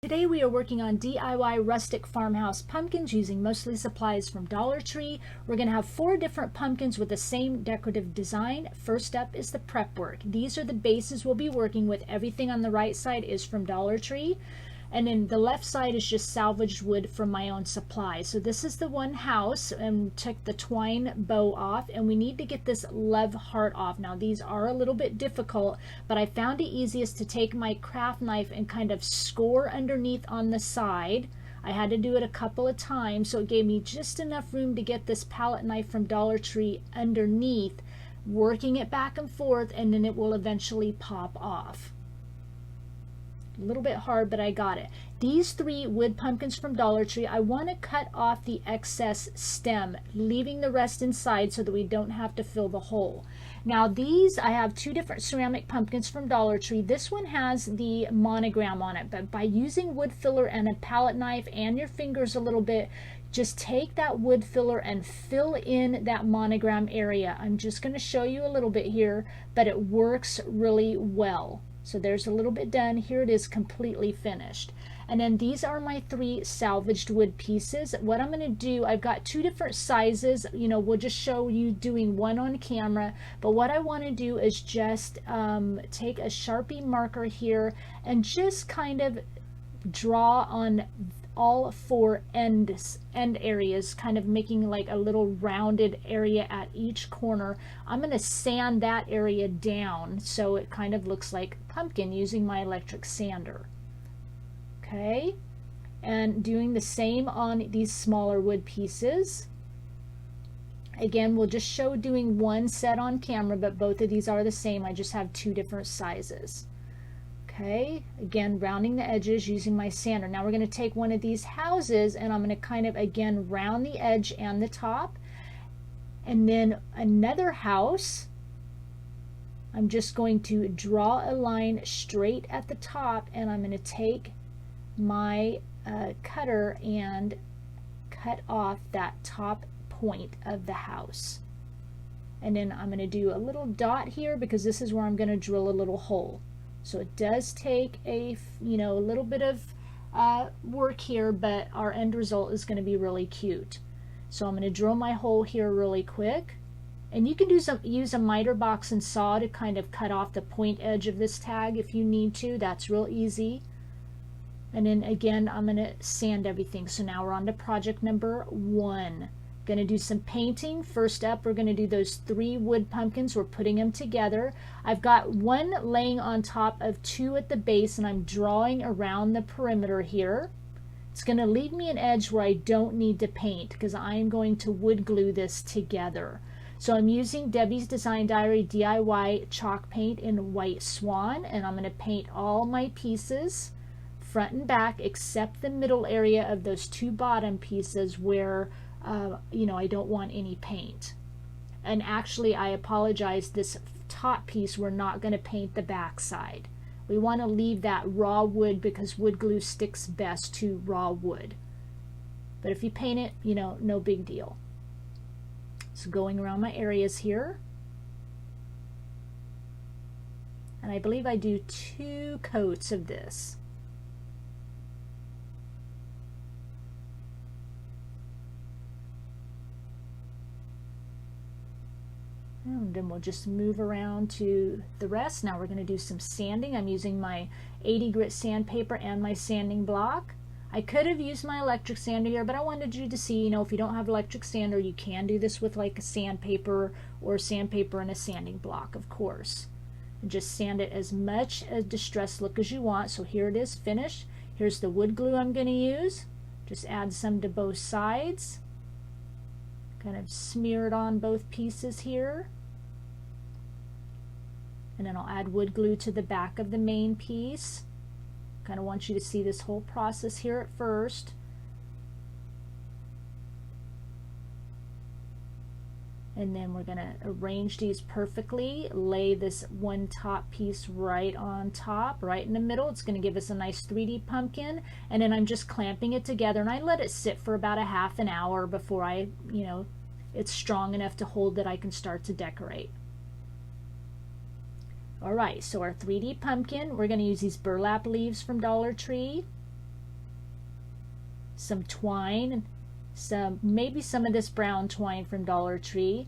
Today we are working on DIY rustic farmhouse pumpkins using mostly supplies from Dollar Tree. We're going to have 4 different pumpkins with the same decorative design. First up is the prep work. These are the bases we'll be working with. Everything on the right side is from Dollar Tree. And then the left side is just salvaged wood from my own supply. So this is the one house, and took the twine bow off, and we need to get this love heart off. Now these are a little bit difficult, but I found it easiest to take my craft knife and kind of score underneath on the side. I had to do it a couple of times, so it gave me just enough room to get this palette knife from Dollar Tree underneath, working it back and forth, and then it will eventually pop off. A little bit hard, but I got it. These 3 wood pumpkins from Dollar Tree, I want to cut off the excess stem, leaving the rest inside so that we don't have to fill the hole. Now these, I have 2 different ceramic pumpkins from Dollar Tree. This one has the monogram on it, but by using wood filler and a palette knife and your fingers a little bit, just take that wood filler and fill in that monogram area. I'm just going to show you a little bit here, but it works really well. So there's a little bit done. Here it is completely finished. And then these are my 3 salvaged wood pieces. What I'm going to do, I've got 2 different sizes. You know, we'll just show you doing one on camera. But what I want to do is just take a Sharpie marker here and just kind of draw on all 4 end areas, kind of making like a little rounded area at each corner. I'm going to sand that area down so it kind of looks like pumpkin using my electric sander. Okay, and doing the same on these smaller wood pieces. Again, we'll just show doing one set on camera, but both of these are the same. I just have 2 different sizes. Okay, again, rounding the edges using my sander. Now we're going to take one of these houses and I'm going to kind of, again, round the edge and the top. And then another house, I'm just going to draw a line straight at the top, and I'm going to take my cutter and cut off that top point of the house. And then I'm going to do a little dot here because this is where I'm going to drill a little hole. So it does take a little bit of work here, but our end result is going to be really cute. So I'm going to drill my hole here really quick, and you can use a miter box and saw to kind of cut off the point edge of this tag if you need to. That's real easy. And then again, I'm going to sand everything. So now we're on to project number 1. Going to do some painting. First up, we're going to do those 3 wood pumpkins. We're putting them together. I've got 1 laying on top of 2 at the base, and I'm drawing around the perimeter here. It's going to leave me an edge where I don't need to paint because I'm going to wood glue this together. So I'm using Debbie's Design Diary DIY chalk paint in White Swan, and I'm going to paint all my pieces front and back except the middle area of those 2 bottom pieces where I don't want any paint. And actually, I apologize, this top piece we're not going to paint the back side. We want to leave that raw wood because wood glue sticks best to raw wood. But if you paint it, no big deal. So going around my areas here. And I believe I do 2 coats of this. And then we'll just move around to the rest. Now we're going to do some sanding. I'm using my 80 grit sandpaper and my sanding block. I could have used my electric sander here, but I wanted you to see, if you don't have electric sander, you can do this with like a sandpaper or sandpaper and a sanding block, of course. And just sand it as much a distressed look as you want. So here it is finished. Here's the wood glue I'm going to use. Just add some to both sides. Kind of smear it on both pieces here. And then I'll add wood glue to the back of the main piece. Kind of want you to see this whole process here at first. And then we're going to arrange these perfectly. Lay this one top piece right on top, right in the middle. It's going to give us a nice 3D pumpkin. And then I'm just clamping it together, and I let it sit for about a half an hour before it's strong enough to hold that I can start to decorate. Alright, so our 3D pumpkin, we're going to use these burlap leaves from Dollar Tree. some twine, maybe some of this brown twine from Dollar Tree,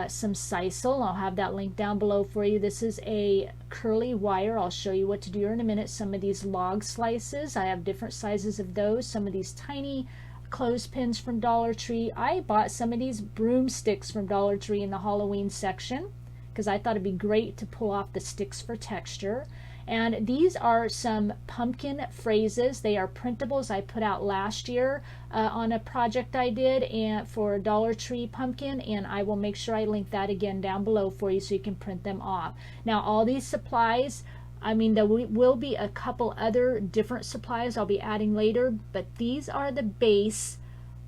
some sisal. I'll have that link down below for you. This is a curly wire. I'll show you what to do in a minute. Some of these log slices, I have different sizes of those. Some of these tiny clothespins from Dollar Tree. I bought some of these broomsticks from Dollar Tree in the Halloween section because I thought it'd be great to pull off the sticks for texture. And these are some pumpkin phrases. They are printables I put out last year on a project I did and for Dollar Tree pumpkin, and I will make sure I link that again down below for you so you can print them off. Now all these supplies, I mean, there will be a couple other different supplies I'll be adding later, but these are the base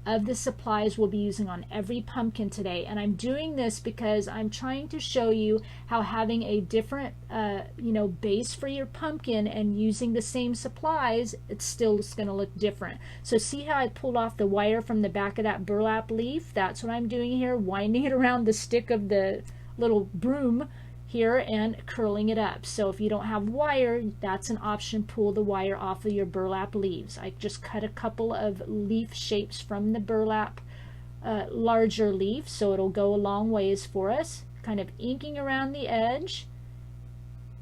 of the supplies we'll be using on every pumpkin today. And I'm doing this because I'm trying to show you how having a different base for your pumpkin and using the same supplies, it's still going to look different. So see how I pulled off the wire from the back of that burlap leaf? That's what I'm doing here, winding it around the stick of the little broom here and curling it up. So if you don't have wire, that's an option. Pull the wire off of your burlap leaves. I just cut a couple of leaf shapes from the burlap larger leaf, so it'll go a long ways for us. Kind of inking around the edge.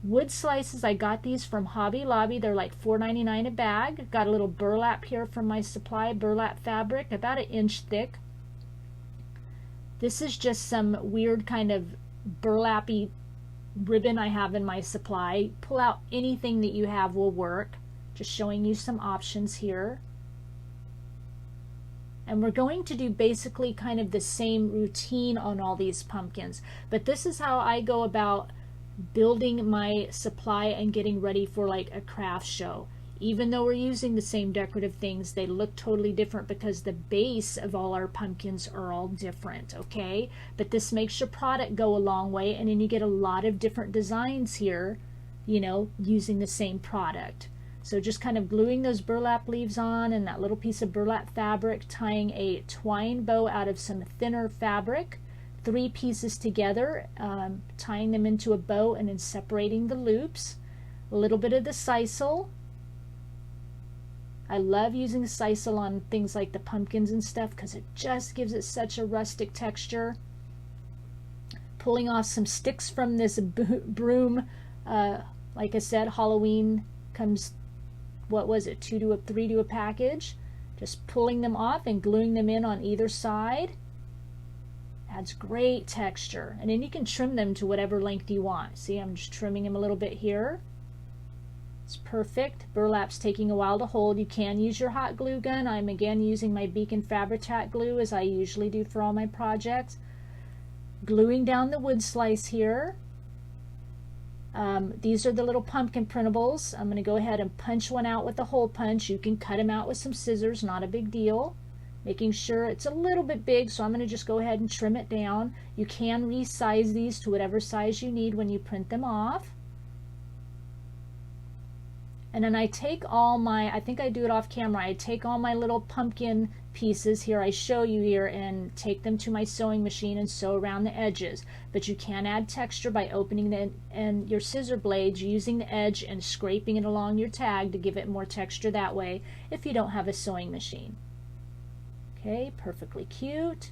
Wood slices, I got these from Hobby Lobby. They're like $4.99 a bag. Got a little burlap here from my supply, burlap fabric, about 1 inch thick. This is just some weird kind of burlappy ribbon I have in my supply. Pull out anything that you have will work. Just showing you some options here. And we're going to do basically kind of the same routine on all these pumpkins, but this is how I go about building my supply and getting ready for like a craft show. Even though we're using the same decorative things, they look totally different because the base of all our pumpkins are all different, okay? But this makes your product go a long way, and then you get a lot of different designs here, you know, using the same product. So just kind of gluing those burlap leaves on and that little piece of burlap fabric, tying a twine bow out of some thinner fabric, 3 pieces together, tying them into a bow and then separating the loops. A little bit of the sisal. I love using the sisal on things like the pumpkins and stuff because it just gives it such a rustic texture. Pulling off some sticks from this broom. Like I said, Halloween comes, what was it, 3 to a package. Just pulling them off and gluing them in on either side. Adds great texture. And then you can trim them to whatever length you want. See, I'm just trimming them a little bit here. It's perfect. Burlap's taking a while to hold. You can use your hot glue gun. I'm again using my Beacon Fabri-Tac glue as I usually do for all my projects. Gluing down the wood slice here. These are the little pumpkin printables. I'm going to go ahead and punch one out with a hole punch. You can cut them out with some scissors, not a big deal. Making sure it's a little bit big, so I'm going to just go ahead and trim it down. You can resize these to whatever size you need when you print them off. And then I take all my, I think I do it off camera, I take all my little pumpkin pieces here, I show you here, and take them to my sewing machine and sew around the edges. But you can add texture by opening your scissor blades, using the edge and scraping it along your tag to give it more texture that way if you don't have a sewing machine. Okay, perfectly cute.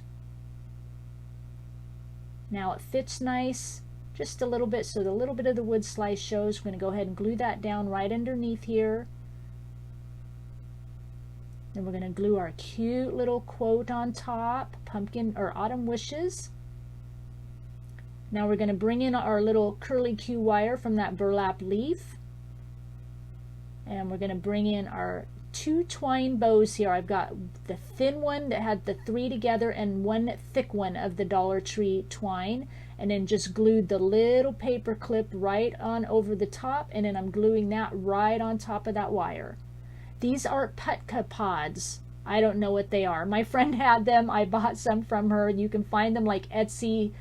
Now it fits nice. Just a little bit, so the little bit of the wood slice shows. We're going to go ahead and glue that down right underneath here. Then we're going to glue our cute little quote on top, pumpkin or autumn wishes. Now we're going to bring in our little curly Q wire from that burlap leaf. And we're going to bring in our 2 twine bows here. I've got the thin one that had the 3 together and one thick one of the Dollar Tree twine. And then just glued the little paper clip right on over the top, and then I'm gluing that right on top of that wire. These are putka pods. I don't know what they are. My friend had them. I bought some from her. You can find them like Etsy,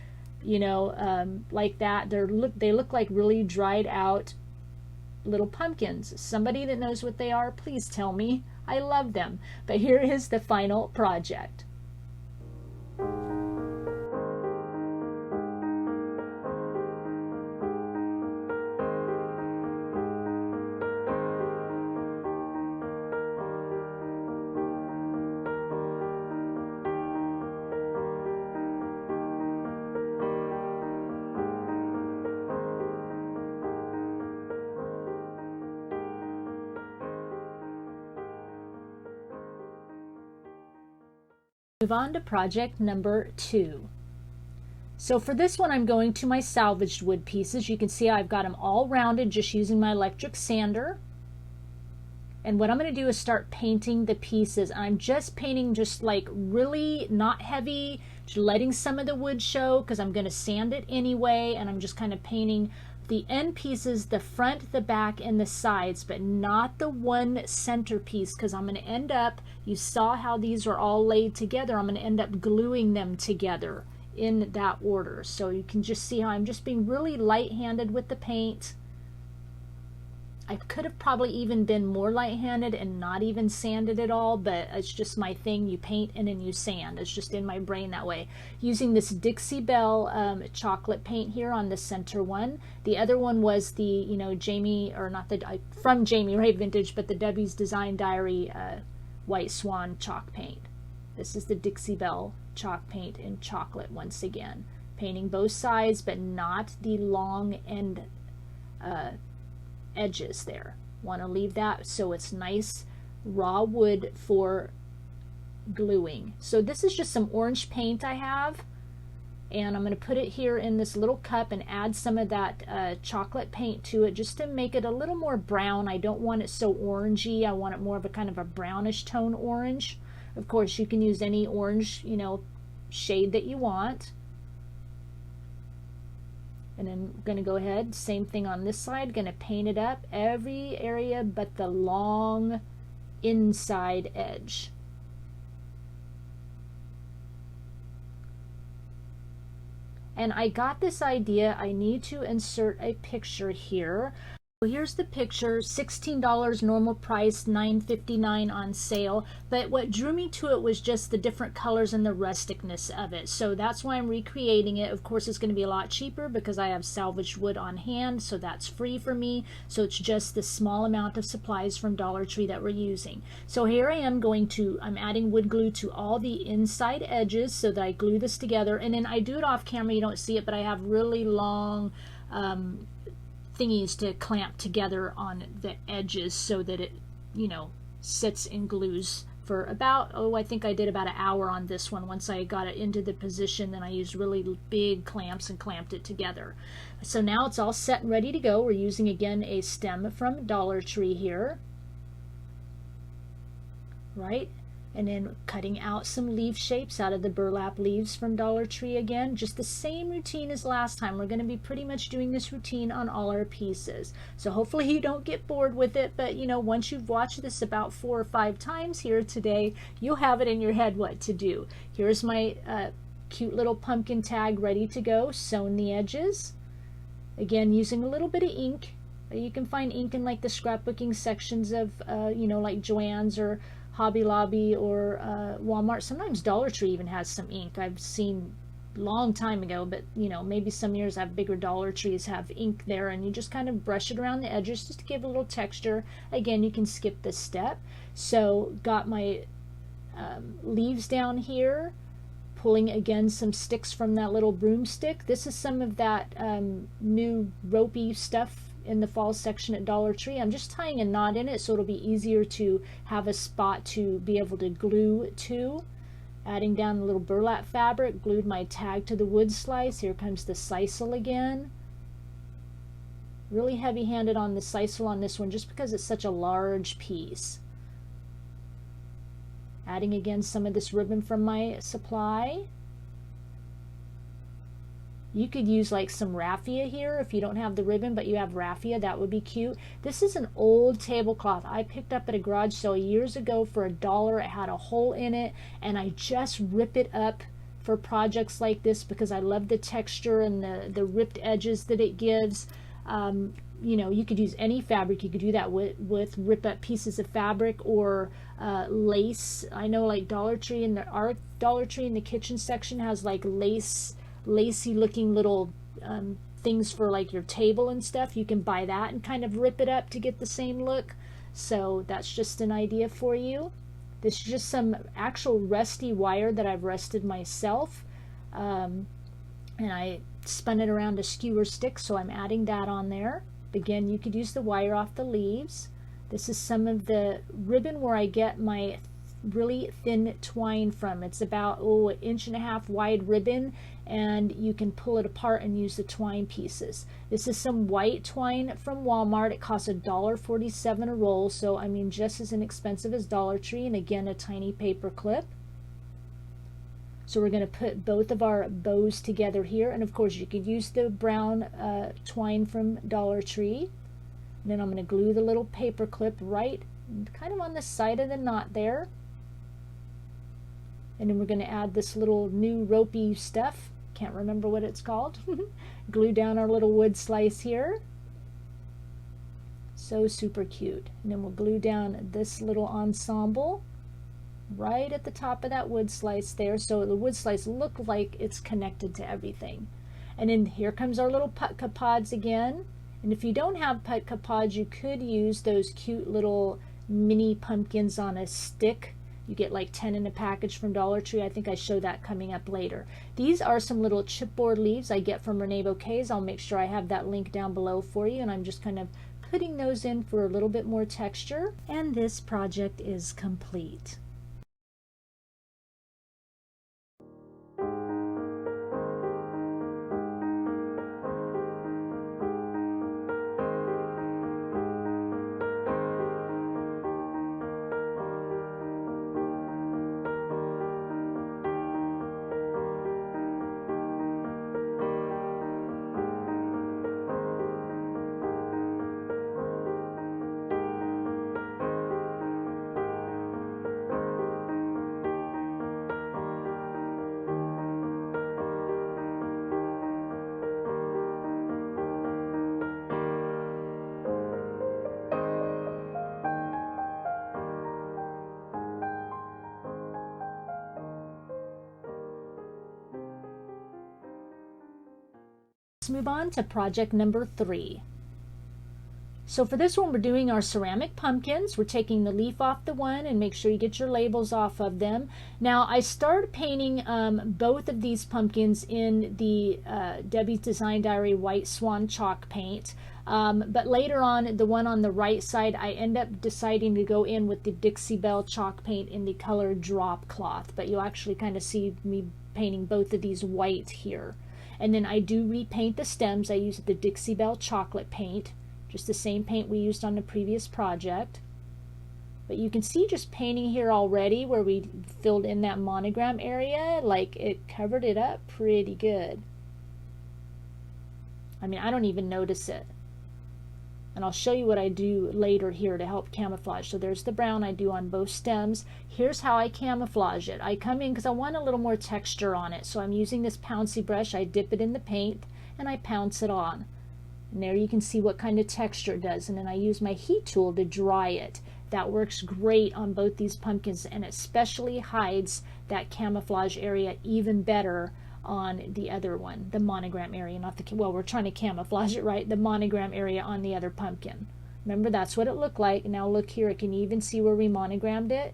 you know, like that. They look like really dried out little pumpkins. Somebody that knows what they are, please tell me. I love them. But here is the final project. Move on to project number 2. So for this one, I'm going to my salvaged wood pieces. You can see I've got them all rounded just using my electric sander. And what I'm going to do is start painting the pieces. I'm just painting just like really not heavy, just letting some of the wood show because I'm going to sand it anyway. And I'm just kind of painting the end pieces, the front, the back, and the sides, but not the one center piece because I'm going to end up, you saw how these are all laid together, I'm going to end up gluing them together in that order. So you can just see how I'm just being really light-handed with the paint. I could have probably even been more light-handed and not even sanded it all, but it's just my thing. You paint and then you sand. It's just in my brain that way. Using this Dixie Belle chocolate paint here on the center one. The other one was the, you know, Jamie, or not the, from Jamie Ray Vintage, but the Debbie's Design Diary White Swan chalk paint. This is the Dixie Belle chalk paint in chocolate once again. Painting both sides, but not the long end edges there. Want to leave that so it's nice raw wood for gluing. So this is just some orange paint I have, and I'm going to put it here in this little cup and add some of that chocolate paint to it just to make it a little more brown. I don't want it so orangey. I want it more of a kind of a brownish tone orange. Of course, you can use any orange, you know, shade that you want. And then I'm going to go ahead, same thing on this side, going to paint it up every area but the long inside edge. And I got this idea, I need to insert a picture here. So here's the picture, $16 normal price, $9.59 on sale. But what drew me to it was just the different colors and the rusticness of it. So that's why I'm recreating it. Of course, it's going to be a lot cheaper because I have salvaged wood on hand, so that's free for me. So it's just the small amount of supplies from Dollar Tree that we're using. So here I am I'm adding wood glue to all the inside edges so that I glue this together. And then I do it off camera, you don't see it, but I have really long thingies to clamp together on the edges so that it, you know, sits and glues for about, I think I did about an hour on this one. Once I got it into the position, then I used really big clamps and clamped it together. So now it's all set and ready to go. We're using again a stem from Dollar Tree here, right? And then cutting out some leaf shapes out of the burlap leaves from Dollar Tree again. Just the same routine as last time. We're going to be pretty much doing this routine on all our pieces. So hopefully you don't get bored with it, but you know, once you've watched this about 4 or 5 times here today, you'll have it in your head what to do. Here's my cute little pumpkin tag ready to go, sewn the edges. Again, using a little bit of ink. You can find ink in like the scrapbooking sections of, you know, like Joann's or Hobby Lobby or Walmart. Sometimes Dollar Tree even has some ink. I've seen a long time ago, but you know, maybe some years have bigger Dollar Trees have ink there, and you just kind of brush it around the edges just to give a little texture. Again, you can skip this step. So got my leaves down here, pulling again some sticks from that little broomstick. This is some of that new ropey stuff in the fall section at Dollar Tree. I'm just tying a knot in it so it'll be easier to have a spot to be able to glue to. Adding down a little burlap fabric, glued my tag to the wood slice. Here comes the sisal again. Really heavy-handed on the sisal on this one just because it's such a large piece. Adding again some of this ribbon from my supply. You could use like some raffia here if you don't have the ribbon, but you have raffia, that would be cute. This is an old tablecloth I picked up at a garage sale years ago for $1. It had a hole in it, and I just rip it up for projects like this because I love the texture and the ripped edges that it gives. You know, you could use any fabric. You could do that with rip up pieces of fabric or lace. I know like Dollar Tree, and our Dollar Tree in the kitchen section has like lacy looking little things for like your table and stuff. You can buy that and kind of rip it up to get the same look. So that's just an idea for you. This is just some actual rusty wire that I've rusted myself, and I spun it around a skewer stick, so I'm adding that on there. Again, you could use the wire off the leaves. This is some of the ribbon where I get my really thin twine from. It's about, oh, 1.5 inch wide ribbon, and you can pull it apart and use the twine pieces. This is some white twine from Walmart. It costs $1.47 a roll, so I mean just as inexpensive as Dollar Tree, and again a tiny paper clip. So we're going to put both of our bows together here, and of course you could use the brown twine from Dollar Tree. And then I'm going to glue the little paper clip right kind of on the side of the knot there. And then we're going to add this little new ropey stuff. Can't remember what it's called. Glue down our little wood slice here. So super cute. And then we'll glue down this little ensemble right at the top of that wood slice there, so the wood slice look like it's connected to everything. And then here comes our little putka pods again. And if you don't have putka pods, you could use those cute little mini pumpkins on a stick. You get like 10 in a package from Dollar Tree. I think I show that coming up later. These are some little chipboard leaves I get from Renee Bouquets. I'll make sure I have that link down below for you, and I'm just kind of putting those in for a little bit more texture. And this project is complete. Let's move on to project number 3. So for this one, we're doing our ceramic pumpkins. We're taking the leaf off the one, and make sure you get your labels off of them. Now I started painting both of these pumpkins in the Debbie's Design Diary White Swan chalk paint. But later on, the one on the right side, I end up deciding to go in with the Dixie Belle chalk paint in the color drop cloth. But you'll actually kind of see me painting both of these white here. And then I do repaint the stems. I use the Dixie Belle chocolate paint, just the same paint we used on the previous project. But you can see just painting here already where we filled in that monogram area, like it covered it up pretty good. I mean, I don't even notice it. And I'll show you what I do later here to help camouflage. So there's the brown I do on both stems. Here's how I camouflage it. I come in because I want a little more texture on it. So I'm using this pouncy brush. I dip it in the paint and I pounce it on. And there you can see what kind of texture it does. And then I use my heat tool to dry it. That works great on both these pumpkins, and especially hides that camouflage area even better on the other one, the monogram area, not the, well, we're trying to camouflage it, right? The monogram area on the other pumpkin. Remember, that's what it looked like. Now look here, can you even see where we monogrammed it?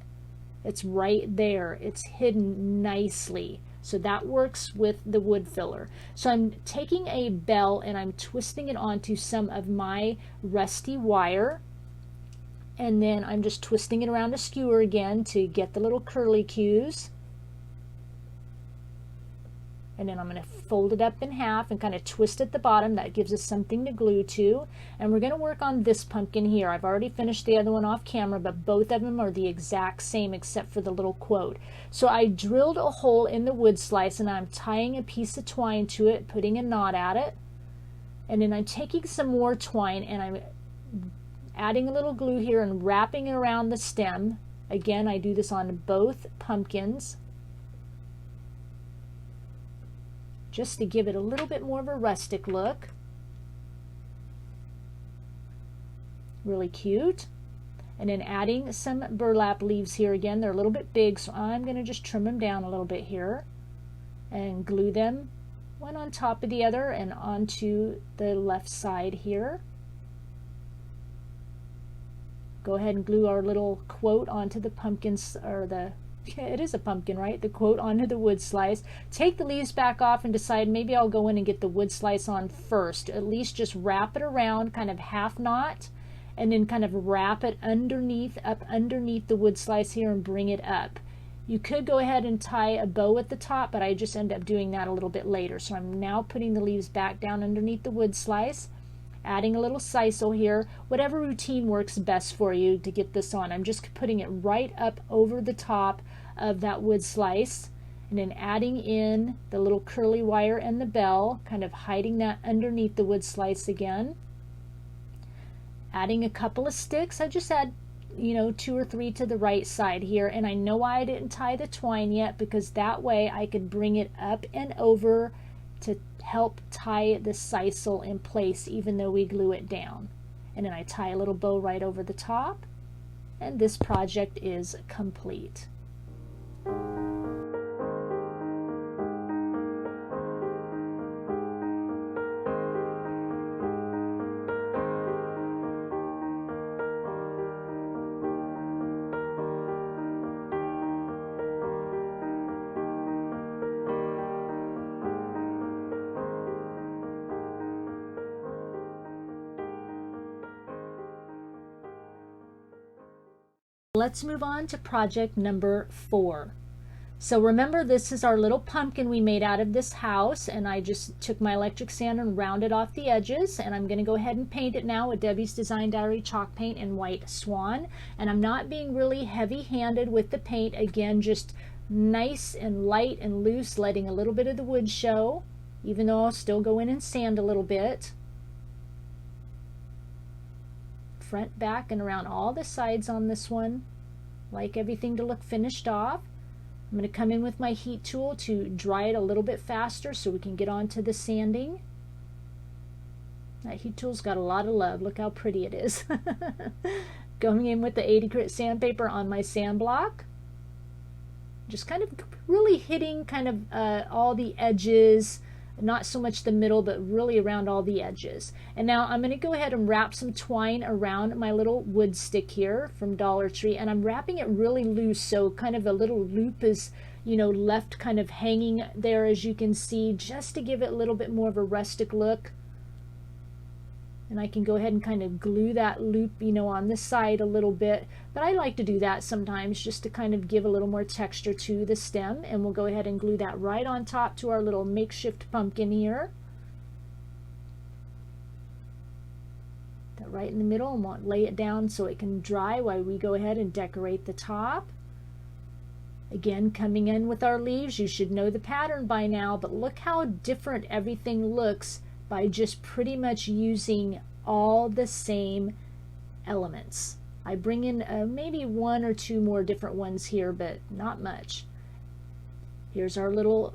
It's right there. It's hidden nicely. So that works with the wood filler. So I'm taking a bell and I'm twisting it onto some of my rusty wire. And then I'm just twisting it around a skewer again to get the little curly cues. And then I'm going to fold it up in half and kind of twist at the bottom. That gives us something to glue to. And we're going to work on this pumpkin here. I've already finished the other one off camera, but both of them are the exact same except for the little quote. So I drilled a hole in the wood slice and I'm tying a piece of twine to it, putting a knot at it. And then I'm taking some more twine and I'm adding a little glue here and wrapping it around the stem. Again, I do this on both pumpkins, just to give it a little bit more of a rustic look. Really cute. And then adding some burlap leaves here again. They're a little bit big, so I'm going to just trim them down a little bit here and glue them one on top of the other and onto the left side here. Go ahead and glue our little quote onto the pumpkins, or the, it is a pumpkin, right? The quote onto the wood slice. Take the leaves back off and decide maybe I'll go in and get the wood slice on first. At least just wrap it around, kind of half knot, and then kind of wrap it underneath, up underneath the wood slice here and bring it up. You could go ahead and tie a bow at the top, but I just end up doing that a little bit later. So I'm now putting the leaves back down underneath the wood slice, adding a little sisal here, whatever routine works best for you to get this on. I'm just putting it right up over the top of that wood slice, and then adding in the little curly wire and the bell, kind of hiding that underneath the wood slice again. Adding a couple of sticks. I just add, you know, 2 or 3 to the right side here, and I know why I didn't tie the twine yet, because that way I could bring it up and over to help tie the sisal in place even though we glue it down. And then I tie a little bow right over the top, and this project is complete. Let's move on to project number 4. So remember, this is our little pumpkin we made out of this house, and I just took my electric sander and rounded off the edges, and I'm going to go ahead and paint it now with Debbie's Design Diary chalk paint in White Swan. And I'm not being really heavy-handed with the paint, again, just nice and light and loose, letting a little bit of the wood show, even though I'll still go in and sand a little bit. Front, back, and around all the sides on this one. Like everything to look finished off. I'm going to come in with my heat tool to dry it a little bit faster so we can get on to the sanding. That heat tool's got a lot of love. Look how pretty it is. Going in with the 80 grit sandpaper on my sand block. Just kind of really hitting kind of all the edges. Not so much the middle, but really around all the edges. And now I'm going to go ahead and wrap some twine around my little wood stick here from Dollar Tree, and I'm wrapping it really loose, so kind of a little loop is, you know, left kind of hanging there, as you can see, just to give it a little bit more of a rustic look. And I can go ahead and kind of glue that loop, you know, on the side a little bit. But I like to do that sometimes just to kind of give a little more texture to the stem. And we'll go ahead and glue that right on top to our little makeshift pumpkin here. That right in the middle, and we'll lay it down so it can dry while we go ahead and decorate the top. Again, coming in with our leaves, you should know the pattern by now, but look how different everything looks by just pretty much using all the same elements. I bring in maybe 1 or 2 more different ones here, but not much. Here's our little,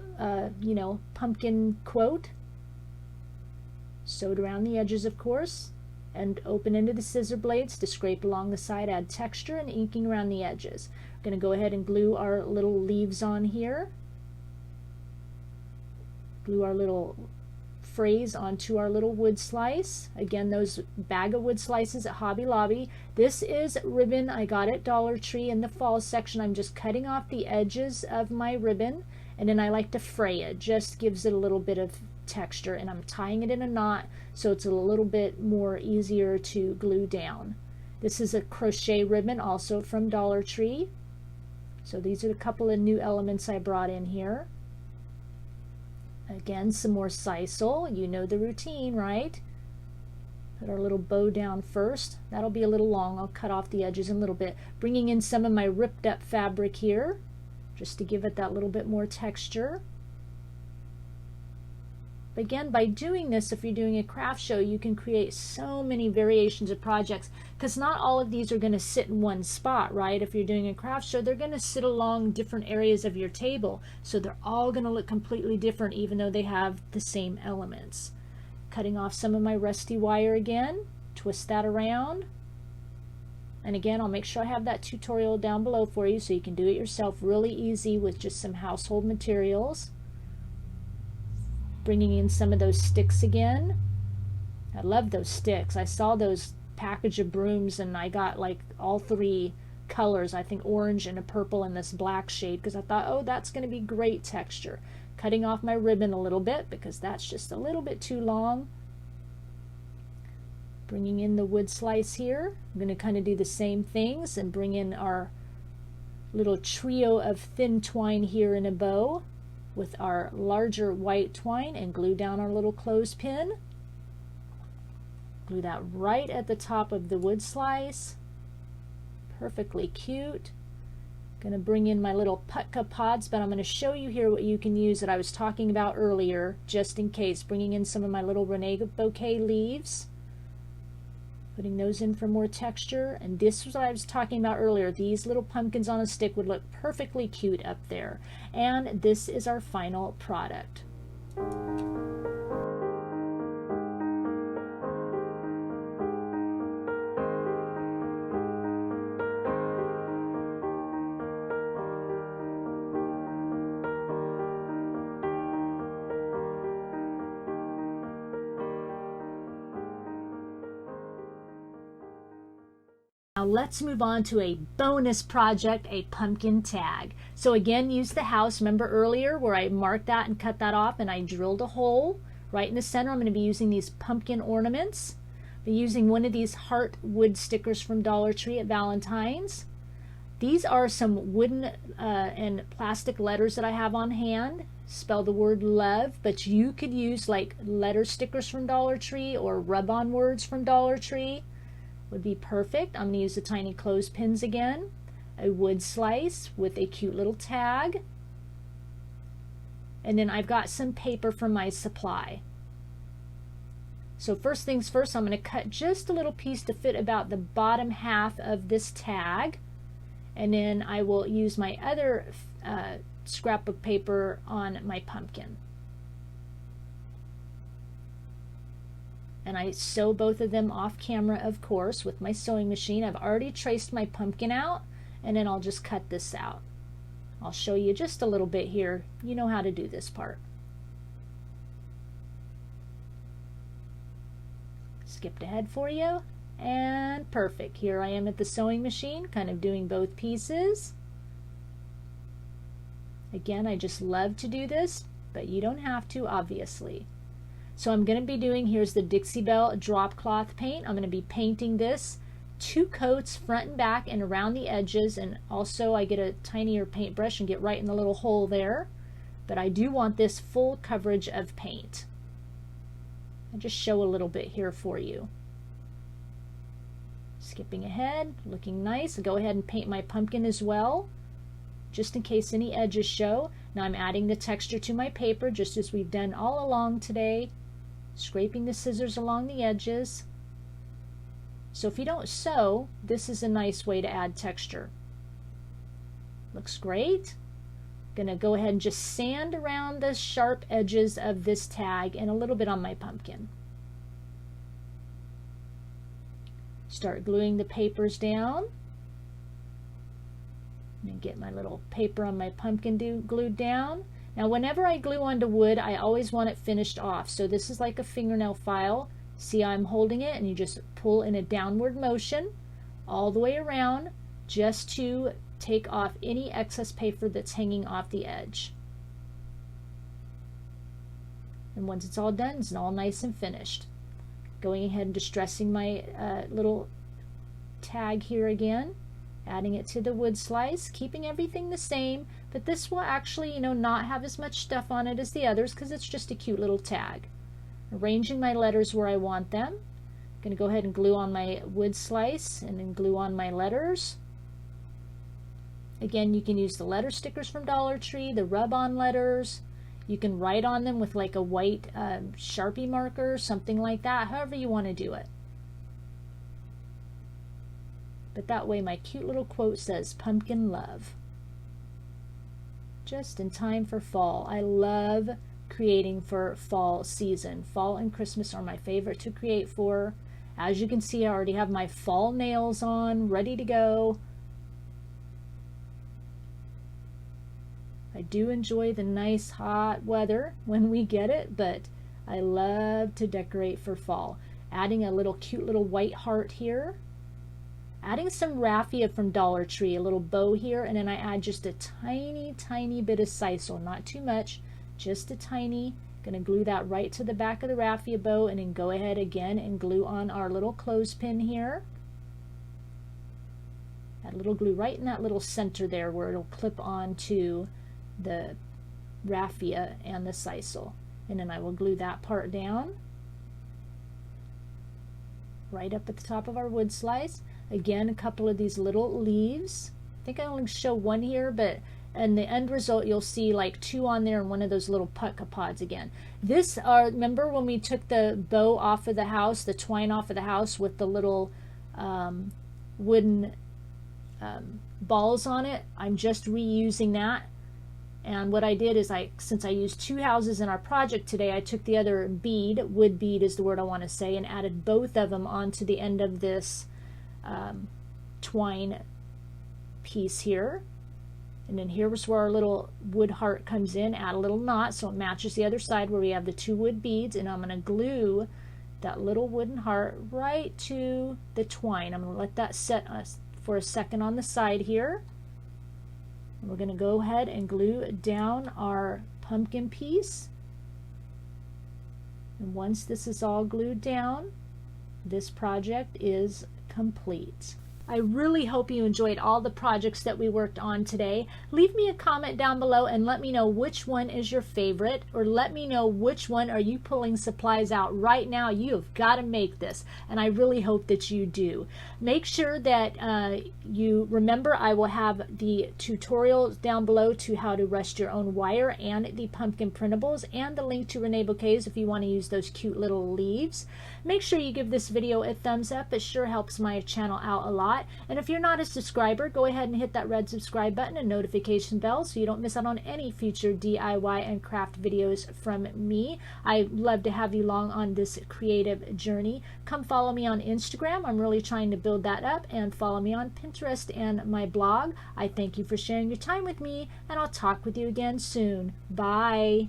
you know, pumpkin quote. Sewed around the edges, of course, and open into the scissor blades to scrape along the side, add texture, and inking around the edges. We're going to go ahead and glue our little leaves on here. Glue our little phrase onto our little wood slice. Again, those bag of wood slices at Hobby Lobby. This is ribbon I got at Dollar Tree in the fall section. I'm just cutting off the edges of my ribbon, and then I like to fray it. Just gives it a little bit of texture, and I'm tying it in a knot so it's a little bit more easier to glue down. This is a crochet ribbon also from Dollar Tree. So these are a couple of new elements I brought in here. Again, some more sisal. You know the routine, right? Put our little bow down first. That'll be a little long. I'll cut off the edges in a little bit. Bringing in some of my ripped up fabric here, just to give it that little bit more texture. Again, by doing this, if you're doing a craft show, you can create so many variations of projects, because not all of these are going to sit in one spot, right? If you're doing a craft show, they're going to sit along different areas of your table, so they're all going to look completely different even though they have the same elements. Cutting off some of my rusty wire again, twist that around, and again, I'll make sure I have that tutorial down below for you so you can do it yourself really easy with just some household materials. Bringing in some of those sticks again. I love those sticks. I saw those package of brooms and I got like all 3 colors, I think orange and a purple and this black shade, because I thought, oh, that's going to be great texture. Cutting off my ribbon a little bit because that's just a little bit too long. Bringing in the wood slice here. I'm going to kind of do the same things and bring in our little trio of thin twine here in a bow with our larger white twine and glue down our little clothespin. Glue that right at the top of the wood slice. Perfectly cute. Going to bring in my little putka pods, but I'm going to show you here what you can use that I was talking about earlier, just in case. Bringing in some of my little Renee bouquet leaves. Putting those in for more texture. And this was what I was talking about earlier. These little pumpkins on a stick would look perfectly cute up there. And this is our final product. Now let's move on to a bonus project, a pumpkin tag. So again, use the house. Remember earlier where I marked that and cut that off and I drilled a hole right in the center. I'm going to be using these pumpkin ornaments. I'll be using one of these heart wood stickers from Dollar Tree at Valentine's. These are some wooden and plastic letters that I have on hand. Spell the word love, but you could use like letter stickers from Dollar Tree or rub-on words from Dollar Tree. Would be perfect. I'm going to use the tiny clothespins again, a wood slice with a cute little tag, and then I've got some paper from my supply. So first things first, I'm going to cut just a little piece to fit about the bottom half of this tag, and then I will use my other scrap of paper on my pumpkin. And I sew both of them off camera, of course, with my sewing machine. I've already traced my pumpkin out, and then I'll just cut this out. I'll show you just a little bit here. You know how to do this part. Skipped ahead for you, and perfect. Here I am at the sewing machine, kind of doing both pieces. Again, I just love to do this, but you don't have to, obviously. So I'm going to be doing, here's the Dixie Belle drop cloth paint. I'm going to be painting this 2 coats front and back and around the edges, and also I get a tinier paintbrush and get right in the little hole there. But I do want this full coverage of paint. I'll just show a little bit here for you. Skipping ahead, looking nice. I'll go ahead and paint my pumpkin as well, just in case any edges show. Now I'm adding the texture to my paper, just as we've done all along today. Scraping the scissors along the edges. So if you don't sew, this is a nice way to add texture. Looks great. Gonna go ahead and just sand around the sharp edges of this tag and a little bit on my pumpkin. Start gluing the papers down. And get my little paper on my pumpkin glued down. Now whenever I glue onto wood, I always want it finished off. So this is like a fingernail file. See how I'm holding it, and you just pull in a downward motion all the way around just to take off any excess paper that's hanging off the edge. And once it's all done, it's all nice and finished. Going ahead and distressing my little tag here again. Adding it to the wood slice, keeping everything the same, but this will actually, not have as much stuff on it as the others because it's just a cute little tag. Arranging my letters where I want them. I'm going to go ahead and glue on my wood slice and then glue on my letters. Again, you can use the letter stickers from Dollar Tree, the rub-on letters. You can write on them with like a white Sharpie marker, something like that, however you want to do it. But that way my cute little quote says, "Pumpkin love." Just in time for fall. I love creating for fall season. Fall and Christmas are my favorite to create for. As you can see, I already have my fall nails on, ready to go. I do enjoy the nice hot weather when we get it, but I love to decorate for fall. Adding a little cute little white heart here. Adding some raffia from Dollar Tree, a little bow here, and then I add just a tiny bit of sisal, not too much, just a tiny, Going to glue that right to the back of the raffia bow, and then go ahead again and glue on our little clothespin here. Add a little glue right in that little center there where it'll clip onto the raffia and the sisal. And then I will glue that part down right up at the top of our wood slice. Again, a couple of these little leaves. I think I only show one here, but in the end result you'll see like 2 on there and one of those little putka pods again. This are, remember when we took the bow off of the house, the twine off of the house with the little wooden balls on it? I'm just reusing that. And what I did is, since I used 2 houses in our project today, I took the other bead, wood bead is the word I want to say, and added both of them onto the end of this twine piece here. And then here's where our little wood heart comes in. Add a little knot so it matches the other side where we have the 2 wood beads, and I'm going to glue that little wooden heart right to the twine. I'm going to let that set for a second on the side here. And we're going to go ahead and glue down our pumpkin piece. And once this is all glued down, this project is complete. I really hope you enjoyed all the projects that we worked on today. Leave me a comment down below and let me know which one is your favorite, or let me know which one are you pulling supplies out right now. You have got to make this, and I really hope that you do. Make sure that you remember I will have the tutorials down below to how to rest your own wire and the pumpkin printables, and the link to Renee Bouquets if you want to use those cute little leaves. Make sure you give this video a thumbs up. It sure helps my channel out a lot. And if you're not a subscriber, go ahead and hit that red subscribe button and notification bell so you don't miss out on any future DIY and craft videos from me. I'd love to have you along on this creative journey. Come follow me on Instagram. I'm really trying to build that up, and follow me on Pinterest and my blog. I thank you for sharing your time with me, and I'll talk with you again soon. Bye.